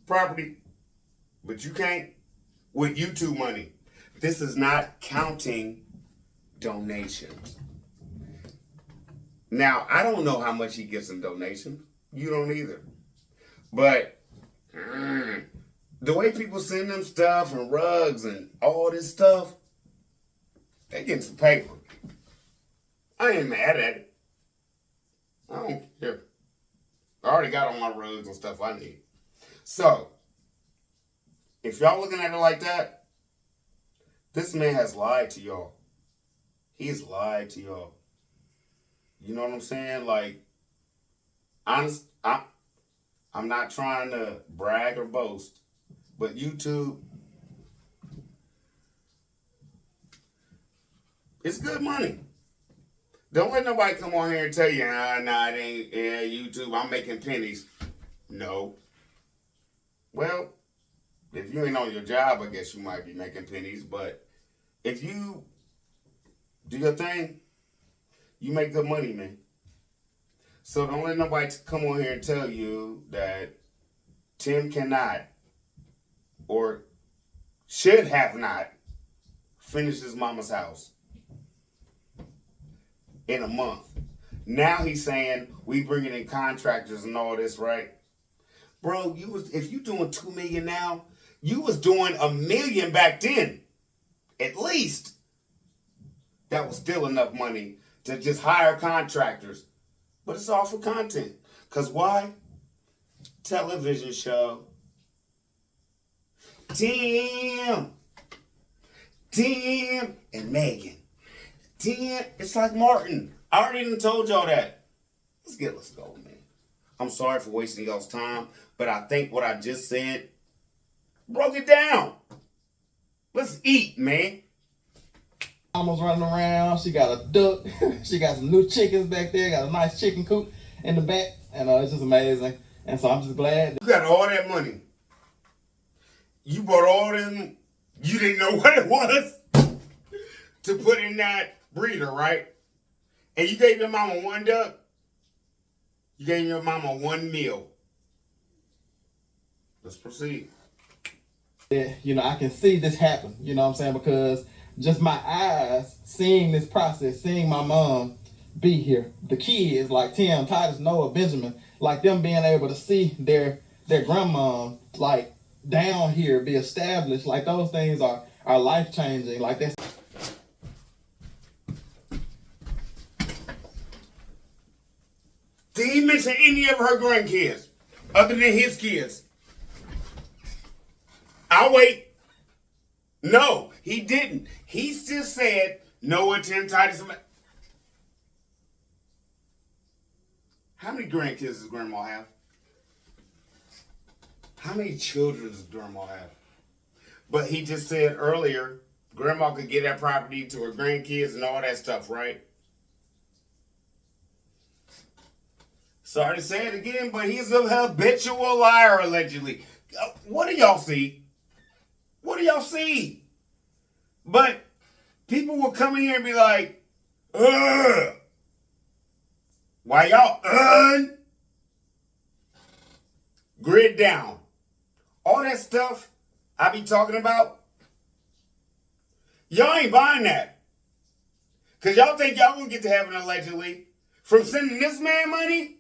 property, but you can't with YouTube money. This is not counting donations. Now, I don't know how much he gets in donations. You don't either. But the way people send them stuff and rugs and all this stuff, they getting some paper. I ain't mad at it. I don't care. I already got all my rugs and stuff I need. So, if y'all looking at it like that, this man has lied to y'all. He's lied to y'all. You know what I'm saying? Like, honest, I'm not trying to brag or boast, but YouTube, it's good money. Don't let nobody come on here and tell you, nah, it ain't, YouTube, I'm making pennies. No. Well, if you ain't on your job, I guess you might be making pennies, but if you do your thing, you make good money, man. So don't let nobody come on here and tell you that Tim cannot or should have not finished his mama's house in a month. Now he's saying we bringing in contractors and all this, right? Bro, if you doing 2 million now, you was doing 1 million back then, at least. That was still enough money to just hire contractors. But it's all for content. Because why? Television show. Tim and Megan. Tim, it's like Martin. I already done told y'all that. Let's go, man. I'm sorry for wasting y'all's time, but I think what I just said broke it down. Let's eat, man. Almost running around. She got a duck. She got some new chickens back there. Got a nice chicken coop in the back. And it's just amazing. And so I'm just glad. You got all that money. You bought all them. You didn't know what it was to put in that breeder, right? And you gave your mama 1 duck. You gave your mama 1 meal. Let's proceed. You know, I can see this happen. You know what I'm saying? Because just my eyes seeing this process, seeing my mom be here, the kids like Tim, Titus, Noah, Benjamin, like them being able to see their grandma like down here be established, like those things are life changing. Like that's. Did he mention any of her grandkids other than his kids? I'll wait. No, he didn't. He still said Noah, Tim, Titus. How many grandkids does grandma have? How many children does grandma have? But he just said earlier, grandma could get that property to her grandkids and all that stuff, right? Sorry to say it again, but he's a habitual liar, allegedly. What do y'all see? What do y'all see? But people will come in here and be like, ugh. Why y'all grid down? All that stuff I be talking about, y'all ain't buying that. Because y'all think y'all gonna get to heaven allegedly from sending this man money?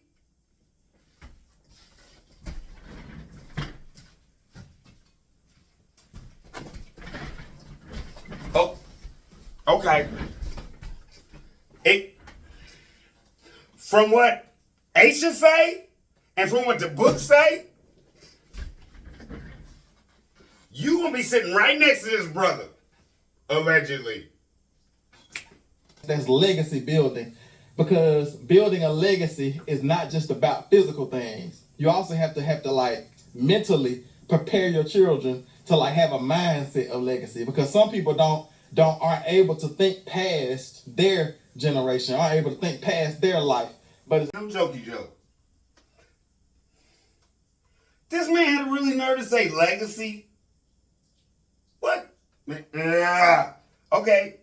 Oh, okay. It, from what Aisha say, and from what the books say, you gonna be sitting right next to this brother, allegedly. That's legacy building, because building a legacy is not just about physical things. You also have to like mentally prepare your children to like have a mindset of legacy, because some people aren't able to think past their generation, aren't able to think past their life. But it's No jokey joke. This man had a really nerve to say legacy. What? Okay.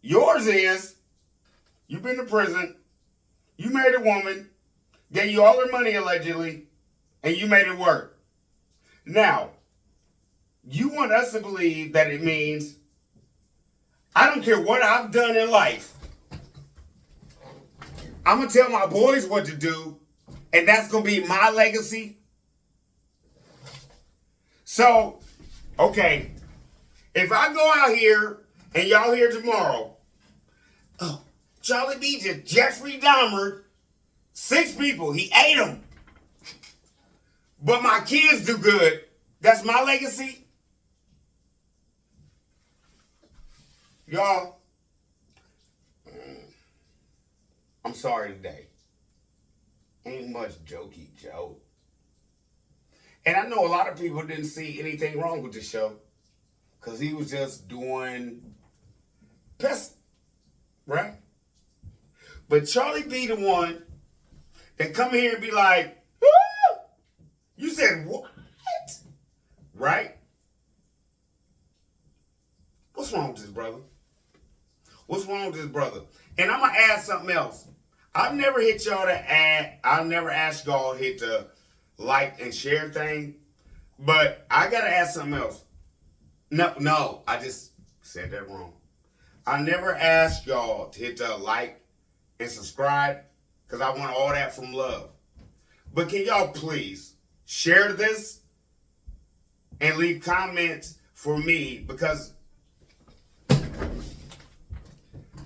Yours is, you've been to prison, you married a woman, gave you all her money allegedly, and you made it work. Now, you want us to believe that it means, I don't care what I've done in life, I'm going to tell my boys what to do, and that's going to be my legacy. So, okay, if I go out here and y'all here tomorrow, oh, Charlie B just Jeffrey Dahmer 6 people. He ate them. But my kids do good. That's my legacy. Y'all, I'm sorry today. Ain't much jokey joke. And I know a lot of people didn't see anything wrong with the show, because he was just doing Pest, right? But Charlie be the one that come here and be like, "Woo! You said what?" Right? What's wrong with this brother? What's wrong with this brother? And I'm going to add something else. I've never hit y'all to add, I've never asked y'all to hit the like and share thing, but I got to add something else. No, I just said that wrong. I never asked y'all to hit the like and subscribe, because I want all that from love. But can y'all please share this and leave comments for me, because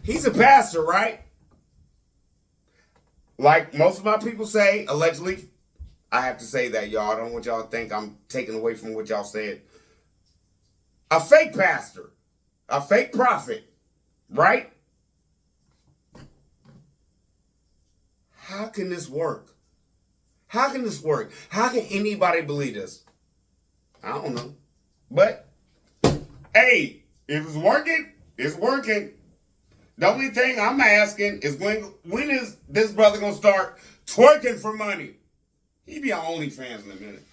he's a pastor, right? Like most of my people say, allegedly. I have to say that, y'all. I don't want y'all to think I'm taking away from what y'all said. A fake pastor, a fake prophet, right? How can this work? How can this work? How can anybody believe this? I don't know. But, hey, if it's working, it's working. The only thing I'm asking is when is this brother going to start twerking for money? He be on OnlyFans in a minute.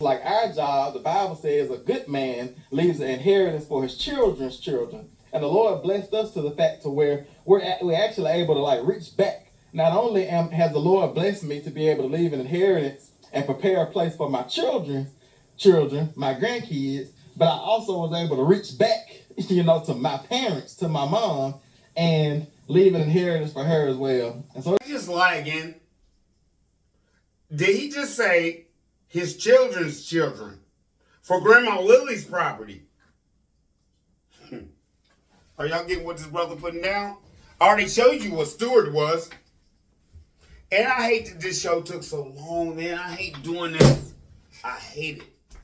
like our job, the Bible says a good man leaves an inheritance for his children's children. And the Lord blessed us to the fact to where we're actually able to like reach back. Not only has the Lord blessed me to be able to leave an inheritance and prepare a place for my children, my grandkids, but I also was able to reach back, to my parents, to my mom, and leave an inheritance for her as well. And so Just lie again. Did he just say his children's children for Grandma Lily's property? Are y'all getting what this brother putting down? I already showed you what steward was. And I hate that this show took so long, man. I hate doing this. I hate it.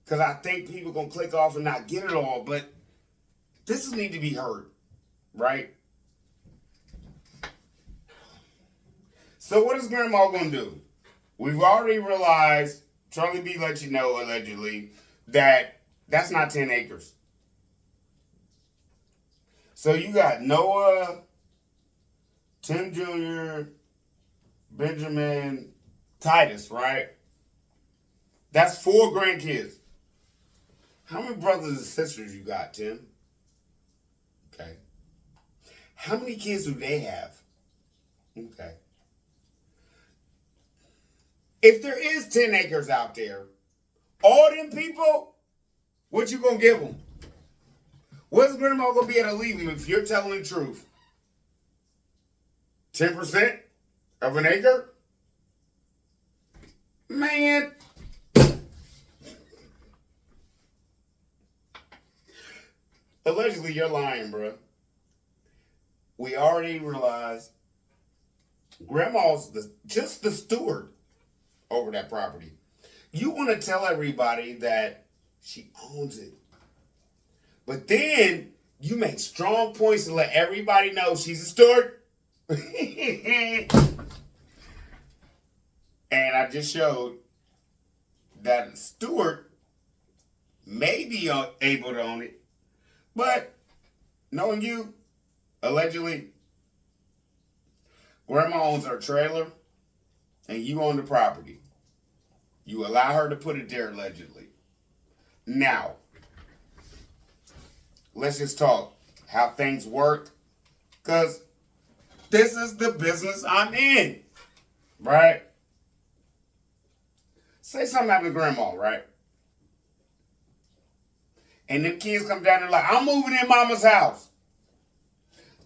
Because I think people going to click off and not get it all. But this need to be heard. Right? So what is Grandma going to do? We've already realized, Charlie B let you know, allegedly, that that's not 10 acres. So you got Noah, Tim Jr., Benjamin, Titus, right? That's 4 grandkids. How many brothers and sisters you got, Tim? Okay. How many kids do they have? Okay. If there is 10 acres out there, all them people, what you gonna give them? What's Grandma gonna be able to leave them if you're telling the truth? 10% of an acre? Man. Allegedly, you're lying, bro. we already realized grandma's just the steward over that property. You want to tell everybody that she owns it. But then you make strong points to let everybody know she's a steward. And I just showed that a steward may be able to own it. But knowing you, allegedly, grandma owns her trailer and you own the property. You allow her to put it there allegedly. Now, let's just talk how things work, because this is the business I'm in, right? Say something happened to grandma, right? And them kids come down there like, I'm moving in mama's house.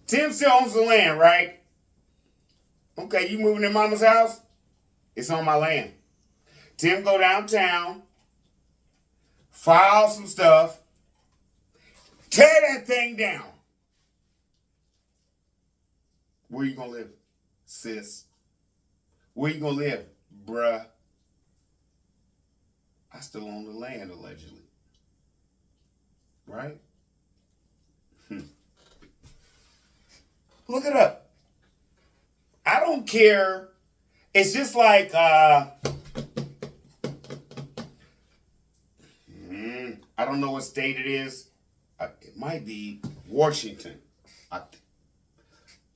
Tim still owns the land, right? Okay, you moving in mama's house? It's on my land. Tim go downtown, file some stuff, tear that thing down. Where you gonna live, sis? Where you gonna live, bruh? I still own the land, allegedly. Right? Look it up. I don't care. It's just like, I don't know what state it is. It might be Washington.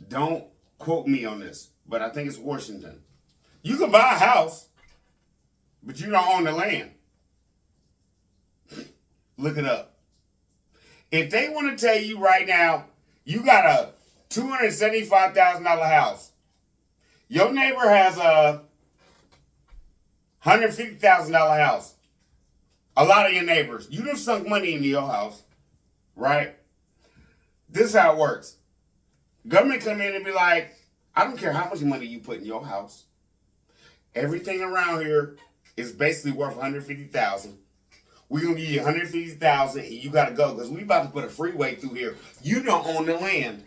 Don't quote me on this, but I think it's Washington. You can buy a house, but you don't own the land. Look it up. If they want to tell you right now, you got a $275,000 house. Your neighbor has a $150,000 house. A lot of your neighbors. You done sunk money into your house, right? This is how it works. Government come in and be like, I don't care how much money you put in your house. Everything around here is basically worth $150,000. We're going to give you $150,000 and you got to go because we about to put a freeway through here. You don't own the land.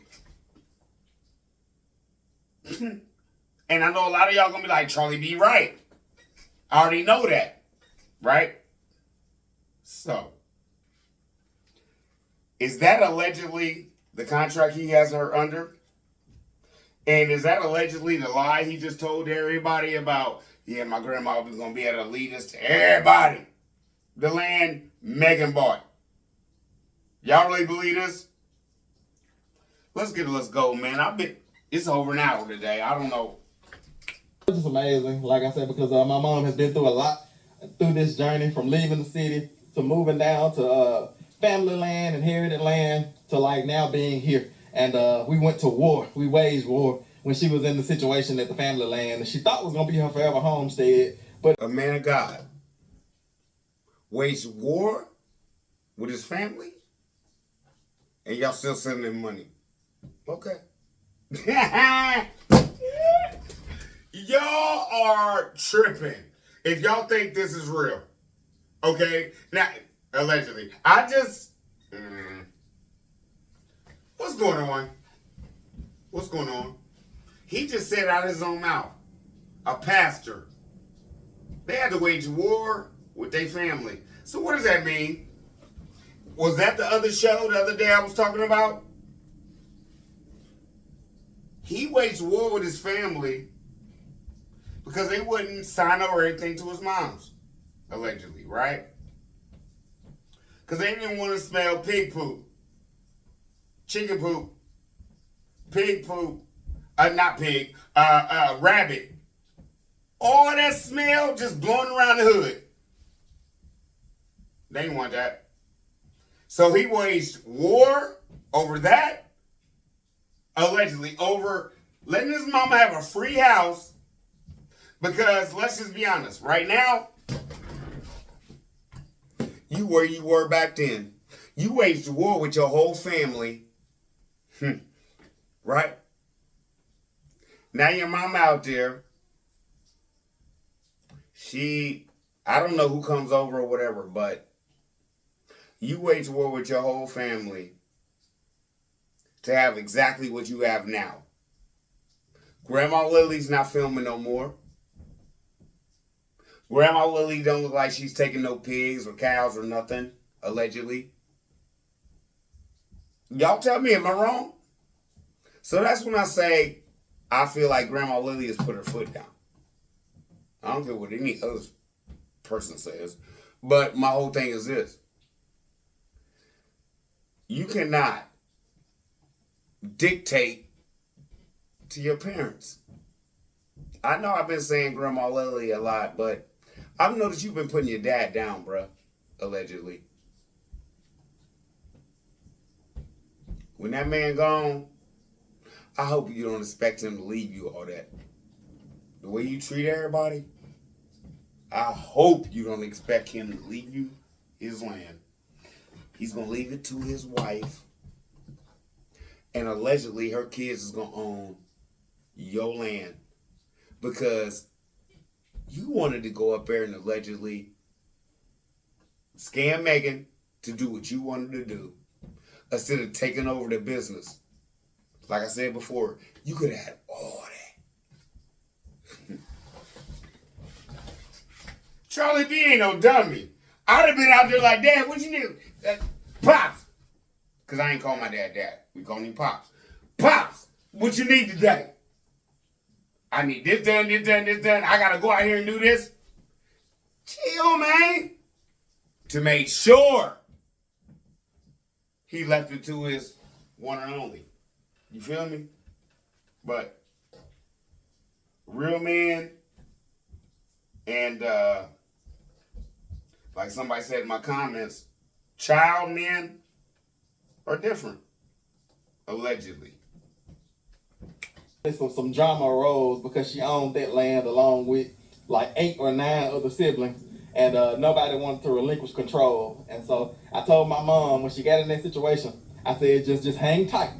And I know a lot of y'all going to be like, Charlie be right. I already know that, right? So, is that allegedly the contract he has her under? And is that allegedly the lie he just told everybody about, yeah, my grandma was going to be able to lead us to everybody? The land Megan bought. Y'all really believe this? Let's go, man. It's over an hour today. I don't know. It's just amazing, like I said, because my mom has been through a lot through this journey, from leaving the city to moving down to family land, inherited land, to like now being here. And we went to war. We waged war when she was in the situation at the family land, and she thought it was going to be her forever homestead. But a man of God waged war with his family, and y'all still sending him money. Okay. Y'all are tripping if y'all think this is real. Okay? Now, allegedly. What's going on? What's going on? He just said out of his own mouth. A pastor. They had to wage war with their family. So what does that mean? Was that the other show the other day I was talking about? He waged war with his family because they wouldn't sign over anything to his mom's, allegedly, right? Because they didn't want to smell pig poop, chicken poop, pig poop, rabbit. All that smell just blowing around the hood. They didn't want that. So he waged war over that, allegedly, over letting his mama have a free house. Because let's just be honest, right now, you where you were back then. You waged war with your whole family. Right? Now your mom out there, I don't know who comes over or whatever, but you wage war with your whole family to have exactly what you have now. Grandma Lily's not filming no more. Grandma Lily don't look like she's taking no pigs or cows or nothing, allegedly. Y'all tell me, am I wrong? So that's when I say I feel like Grandma Lily has put her foot down. I don't care what any other person says. But my whole thing is this. You cannot dictate to your parents. I know I've been saying Grandma Lily a lot, but I've noticed you've been putting your dad down, bruh, allegedly. When that man gone, I hope you don't expect him to leave you all that. The way you treat everybody, I hope you don't expect him to leave you his land. He's going to leave it to his wife. And allegedly, her kids is going to own your land. Because you wanted to go up there and allegedly scam Megan to do what you wanted to do. Instead of taking over the business. Like I said before, you could have had all that. Charlie B ain't no dummy. I'd have been out there like, Dad, what you need? Pops. Because I ain't call my dad Dad. We call him Pops. Pops, what you need today? I need this done, this done, this done. I got to go out here and do this. Chill, man. To make sure he left it to his one and only. You feel me? But real men and like somebody said in my comments, child men are different. Allegedly. Some drama arose because she owned that land along with like 8 or 9 other siblings, and nobody wanted to relinquish control. And so I told my mom when she got in that situation, I said, just hang tight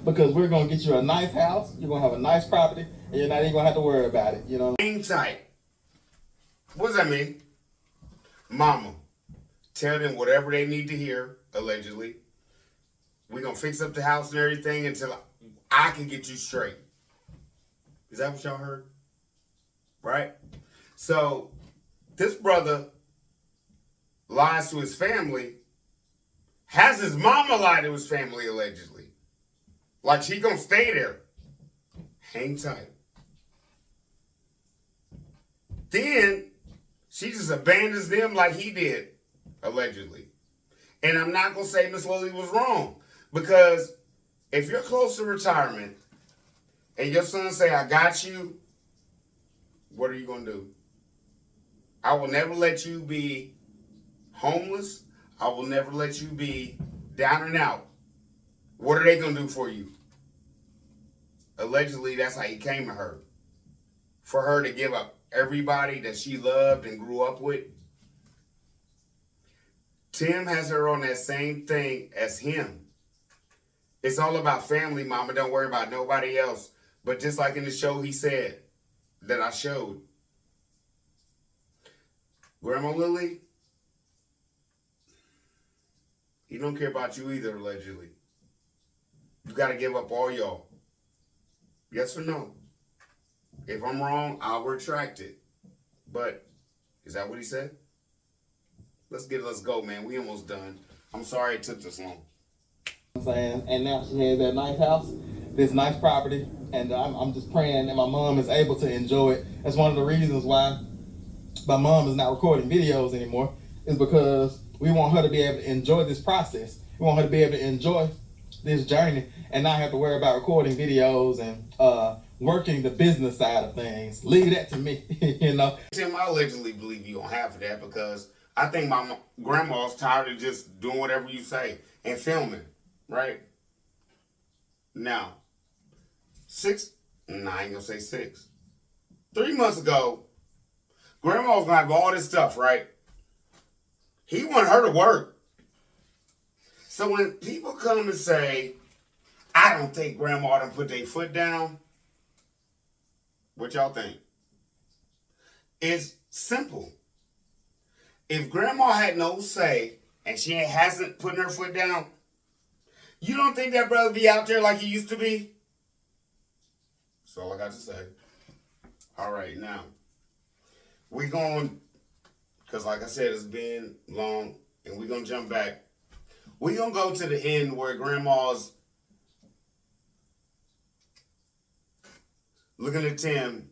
because we're gonna get you a nice house, you're gonna have a nice property, and you're not even gonna have to worry about it. You know. Hang tight. What does that mean? Mama, tell them whatever they need to hear. Allegedly, we're gonna fix up the house and everything until I can get you straight. Is that what y'all heard? Right? So, this brother lies to his family, has his mama lie to his family, allegedly. Like she gonna stay there. Hang tight. Then, she just abandons them like he did, allegedly. And I'm not gonna say Miss Lily was wrong, because if you're close to retirement and your son say, I got you, what are you going to do? I will never let you be homeless. I will never let you be down and out. What are they going to do for you? Allegedly, that's how he came to her. For her to give up everybody that she loved and grew up with. Tim has her on that same thing as him. It's all about family, mama. Don't worry about nobody else. But just like in the show he said that I showed, Grandma Lily, he don't care about you either, allegedly. You got to give up all y'all. Yes or no? If I'm wrong, I'll retract it. But is that what he said? Let's go, man. We almost done. I'm sorry it took this long. I'm saying, and now she has that nice house, this nice property, and I'm just praying that my mom is able to enjoy it. That's one of the reasons why my mom is not recording videos anymore, is because we want her to be able to enjoy this process. We want her to be able to enjoy this journey and not have to worry about recording videos and working the business side of things. Leave that to me, you know. Tim, I allegedly believe you on half of that because I think my grandma's tired of just doing whatever you say and filming. Right? Now, I ain't gonna say 6. 3 months ago, Grandma was gonna have all this stuff, right? He wanted her to work. So when people come and say, I don't think Grandma done put their foot down, what y'all think? It's simple. If Grandma had no say and she hasn't put her foot down, You don't think that brother be out there like he used to be? That's all I got to say. All right, now. We going, because like I said, it's been long, and we're going to jump back. We're going to go to the end where Grandma's looking at Tim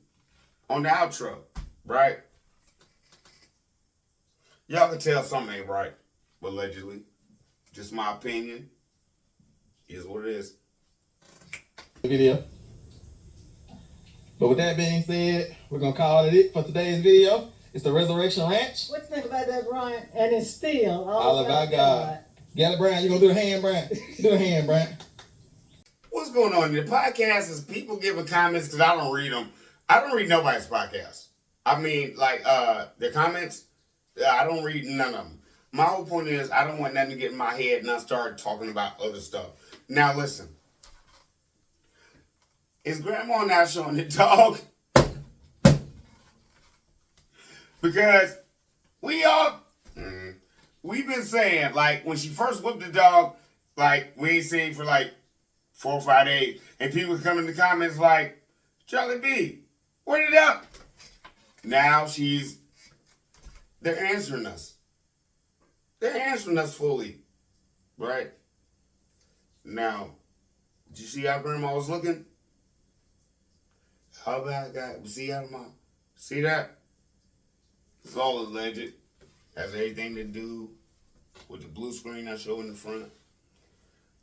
on the outro, right? Y'all can tell something ain't right, allegedly. Just my opinion. Is what it is. Video. But with that being said, we're going to call it for today's video. It's the Resurrection Ranch. What you think about that, Brian? And it's still All about God. Got it, Brian? You going to do the hand, Brian? Do the hand, Brian. What's going on? The podcast is people giving comments because I don't read them. I don't read nobody's podcast. I mean, like, their comments, I don't read none of them. My whole point is I don't want nothing to get in my head and I start talking about other stuff. Now, listen. Is Grandma not showing the dog? Because we've been saying, like, when she first whipped the dog, like, we ain't seen for like 4 or 5 days. And people come in the comments like, Charlie B, where did it up? Now they're answering us. They're answering us fully. Right? Now, did you see how Grandma was looking? How about that? See how Mom? See that? It's all alleged. Has everything to do with the blue screen I show in the front.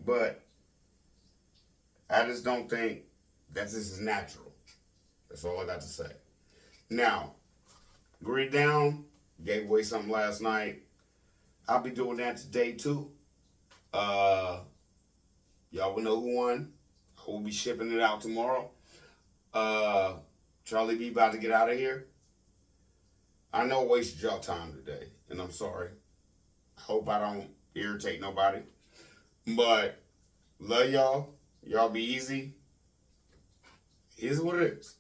But I just don't think that this is natural. That's all I got to say. Now, Grid Down gave away something last night. I'll be doing that today too. Y'all will know who won. I will be shipping it out tomorrow. Charlie B about to get out of here. I know I wasted y'all time today, and I'm sorry. I hope I don't irritate nobody. But love y'all. Y'all be easy. Here's what it is.